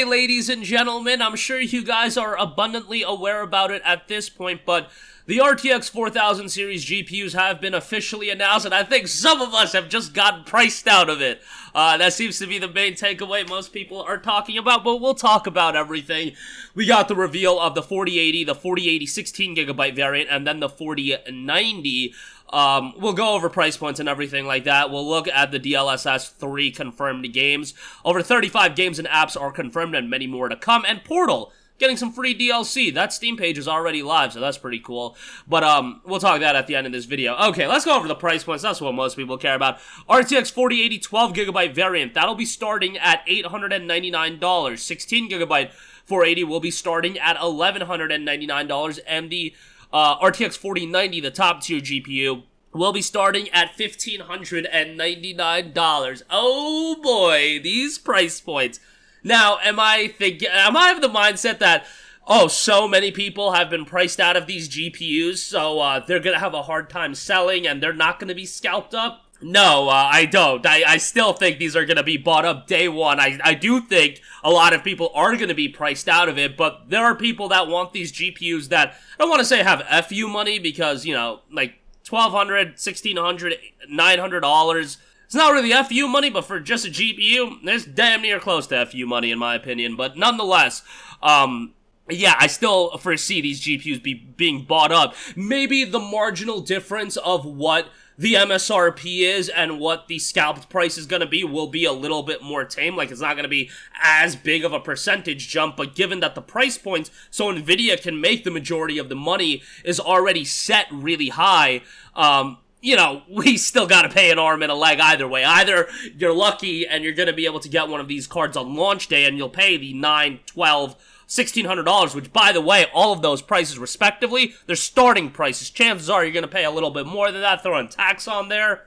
ladies and gentlemen, I'm sure you guys are abundantly aware about it at this point, but the RTX 4000 series GPUs have been officially announced, and I think some of us have just gotten priced out of it. That seems to be the main takeaway most people are talking about, but we'll talk about everything. We got the reveal of the 4080, the 4080 16GB variant, and then the 4090. We'll go over price points and everything like that. We'll look at the DLSS 3 confirmed games. Over 35 games and apps are confirmed and many more to come. And Portal, getting some free DLC. That Steam page is already live, so that's pretty cool. But, we'll talk that at the end of this video. Okay, let's go over the price points. That's what most people care about. RTX 4080 12GB variant. That'll be starting at $899. 16GB 480 will be starting at $1,199. And the RTX 4090, the top tier GPU, will be starting at $1,599. Oh boy, these price points. Now, am I of the mindset that, oh, so many people have been priced out of these GPUs, so they're gonna have a hard time selling and they're not gonna be scalped up? No, I don't. I still think these are going to be bought up day one. I do think a lot of people are going to be priced out of it, but there are people that want these GPUs that, I don't want to say have FU money because, you know, like $1,200, $1,600, $900. It's not really FU money, but for just a GPU, it's damn near close to FU money in my opinion. But nonetheless, yeah, I still foresee these GPUs being bought up. Maybe the marginal difference of what the MSRP is and what the scalped price is going to be will be a little bit more tame. Like, it's not going to be as big of a percentage jump, but given that the price points so Nvidia can make the majority of the money is already set really high, you know, we still got to pay an arm and a leg either way. Either you're lucky and you're going to be able to get one of these cards on launch day and you'll pay the $9, $12, $1,600, which, by the way, all of those prices respectively, they're starting prices. Chances are you're going to pay a little bit more than that, throwing tax on there.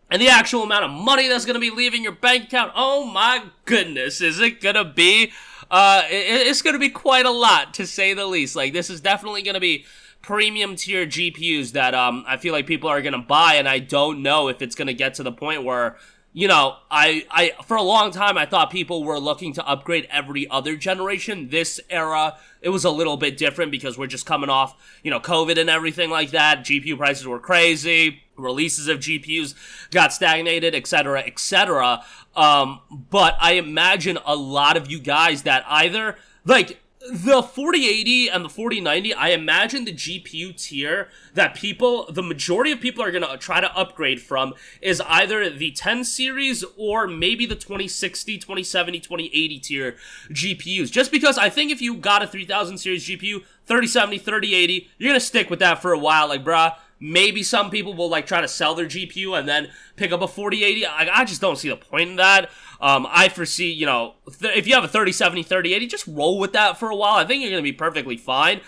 And the actual amount of money that's going to be leaving your bank account, oh my goodness, is it going to be, it's going to be quite a lot, to say the least. Like, this is definitely going to be premium tier GPUs that, I feel like people are going to buy, and I don't know if it's going to get to the point where, you know, I for a long time, I thought people were looking to upgrade every other generation. This era, it was a little bit different because we're just coming off, you know, COVID and everything like that. GPU prices were crazy. Releases of GPUs got stagnated, etc., etc. But I imagine a lot of you guys that either, like, the 4080 and the 4090, I imagine the GPU tier that the majority of people are going to try to upgrade from is either the 10 series or maybe the 2060, 2070, 2080 tier GPUs. Just because I think if you got a 3000 series GPU, 3070, 3080, you're going to stick with that for a while. Like, bruh, maybe some people will, like, try to sell their GPU and then pick up a 4080. I just don't see the point in that. I foresee, you know, if you have a 3070, 3080, just roll with that for a while. I think you're going to be perfectly fine.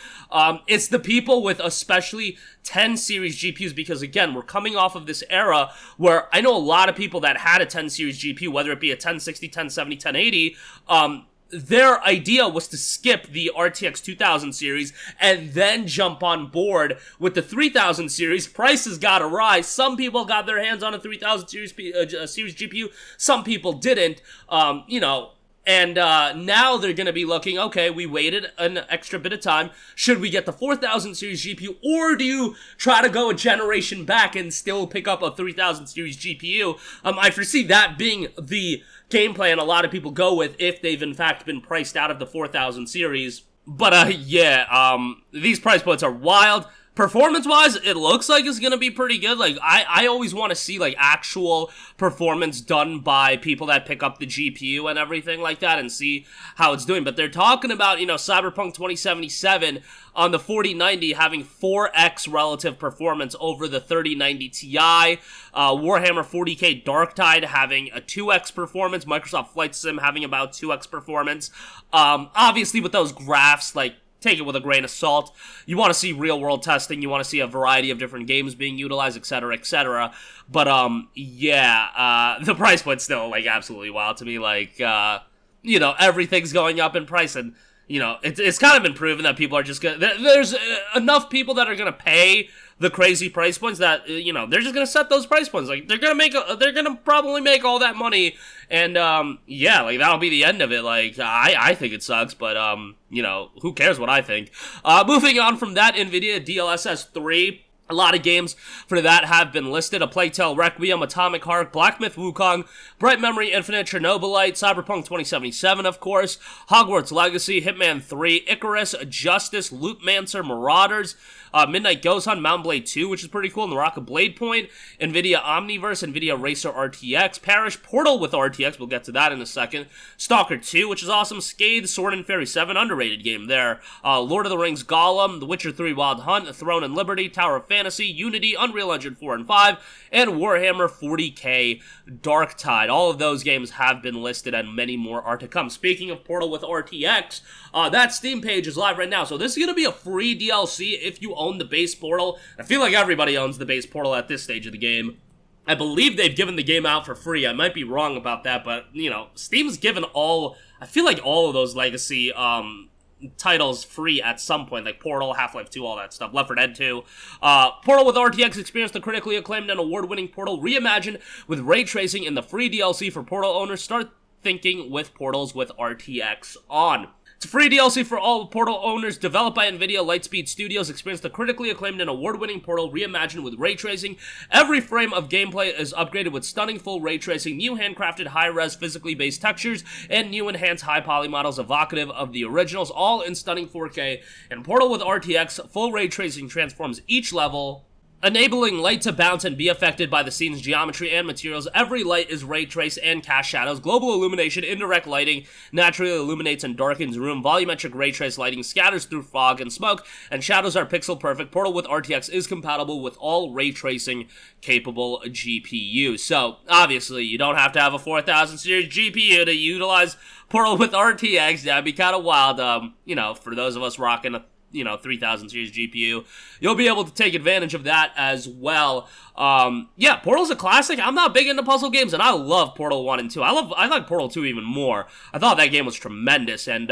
It's the people with especially 10 series GPUs because, again, we're coming off of this era where I know a lot of people that had a 10 series GPU, whether it be a 1060, 1070, 1080, their idea was to skip the RTX 2000 series and then jump on board with the 3000 series. Prices gotta rise. Some people got their hands on a 3000 series GPU. Some people didn't. You know, and now they're going to be looking, okay, we waited an extra bit of time. Should we get the 4000 series GPU, or do you try to go a generation back and still pick up a 3000 series GPU? I foresee that being the game plan a lot of people go with if they've in fact been priced out of the 4000 series. But yeah, these price points are wild. Performance-wise, it looks like it's gonna be pretty good. Like, I always want to see, like, actual performance done by people that pick up the GPU and everything like that and see how it's doing. But they're talking about, you know, Cyberpunk 2077 on the 4090 having 4x relative performance over the 3090 Ti. Warhammer 40k Darktide having a 2x performance. Microsoft Flight Sim having about 2x performance. Obviously, with those graphs, like, take it with a grain of salt. You want to see real-world testing. You want to see a variety of different games being utilized, etc., etc. But, yeah, the price point's still, like, absolutely wild to me. Like, you know, everything's going up in price, and, you know, it's kind of been proven that people are just gonna... There's enough people that are gonna pay the crazy price points that, you know, they're just gonna set those price points. Like, they're gonna probably make all that money, and, yeah, like, that'll be the end of it. Like, I think it sucks, but, you know, who cares what I think? Moving on from that, NVIDIA DLSS 3. A lot of games for that have been listed. A Plague Tale Requiem, Atomic Heart, Black Myth Wukong, Bright Memory Infinite, Chernobylite, Cyberpunk 2077, of course, Hogwarts Legacy, Hitman 3, Icarus, Justice, Lootmancer, Marauders, Midnight Ghost Hunt, Mount Blade 2, which is pretty cool, and the Rock of Blade Point, NVIDIA Omniverse, NVIDIA Racer RTX, Parish, Portal with RTX, we'll get to that in a second, Stalker 2, which is awesome, Scathe, Sword and Fairy 7, underrated game there, Lord of the Rings Gollum, The Witcher 3 Wild Hunt, Throne and Liberty, Tower of Fantasy, Unity, Unreal Engine 4 and 5, and Warhammer 40k Darktide. All of those games have been listed, and many more are to come. Speaking of Portal with RTX, that Steam page is live right now, so this is going to be a free DLC if you own the base Portal. I feel like everybody owns the base Portal at this stage of the game. I believe they've given the game out for free. I might be wrong about that, but, you know, Steam's given I feel like all of those legacy, titles free at some point, like Portal, Half-Life 2, all that stuff, Left 4 Dead 2. Portal with RTX experienced the critically acclaimed and award-winning Portal reimagined with ray tracing in the free DLC for Portal owners. Start thinking with Portals with RTX on. It's a free DLC for all Portal owners, developed by NVIDIA Lightspeed Studios, experienced the critically acclaimed and award-winning Portal reimagined with ray tracing. Every frame of gameplay is upgraded with stunning full ray tracing, new handcrafted high-res physically based textures, and new enhanced high-poly models evocative of the originals, all in stunning 4K. And Portal with RTX, full ray tracing transforms each level, enabling light to bounce and be affected by the scene's geometry and materials. Every light is ray traced and cast shadows. Global illumination, indirect lighting naturally illuminates and darkens room. Volumetric ray trace lighting scatters through fog and smoke, and shadows are pixel perfect. Portal with RTX is compatible with all ray tracing capable GPUs. So, obviously, you don't have to have a 4000 series GPU to utilize Portal with RTX. That'd be kind of wild. You know, for those of us rocking a 3000 series GPU, you'll be able to take advantage of that as well. Yeah, Portal's a classic. I'm not big into puzzle games, and I love Portal 1 and 2. I like Portal 2 even more. I thought that game was tremendous, and,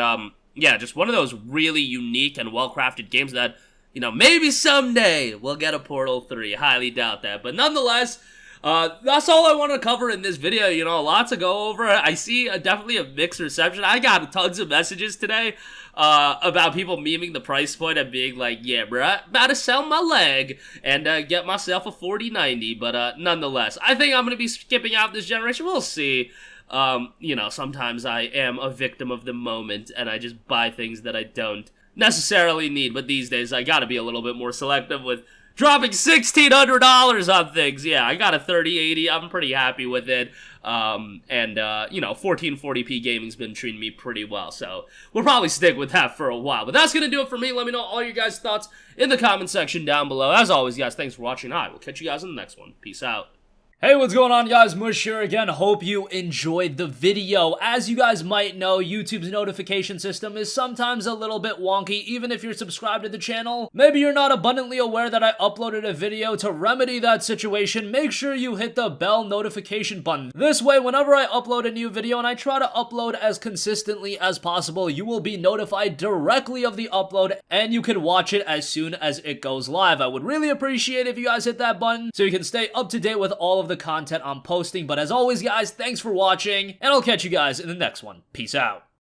yeah, just one of those really unique and well-crafted games that, maybe someday we'll get a Portal 3. Highly doubt that, but nonetheless, that's all I want to cover in this video. A lot to go over. I see definitely a mixed reception. I got tons of messages today about people memeing the price point and being like, yeah, bro, about to sell my leg and get myself a 4090. But nonetheless, I think I'm going to be skipping out this generation. We'll see. Sometimes I am a victim of the moment and I just buy things that I don't necessarily need. But these days, I got to be a little bit more selective with dropping $1,600 on things. Yeah, I got a 3080. I'm pretty happy with it. 1440p gaming's been treating me pretty well. So we'll probably stick with that for a while. But that's going to do it for me. Let me know all your guys' thoughts in the comment section down below. As always, guys, thanks for watching. I will catch you guys in the next one. Peace out. Hey, what's going on, guys? Mush here again. Hope you enjoyed the video. As you guys might know, YouTube's notification system is sometimes a little bit wonky, even if you're subscribed to the channel. Maybe you're not abundantly aware that I uploaded a video. To remedy that situation, make sure you hit the bell notification button. This way, whenever I upload a new video, and I try to upload as consistently as possible, you will be notified directly of the upload, and you can watch it as soon as it goes live. I would really appreciate if you guys hit that button so you can stay up to date with all of the content I'm posting. But as always, guys, thanks for watching, and I'll catch you guys in the next one. Peace out.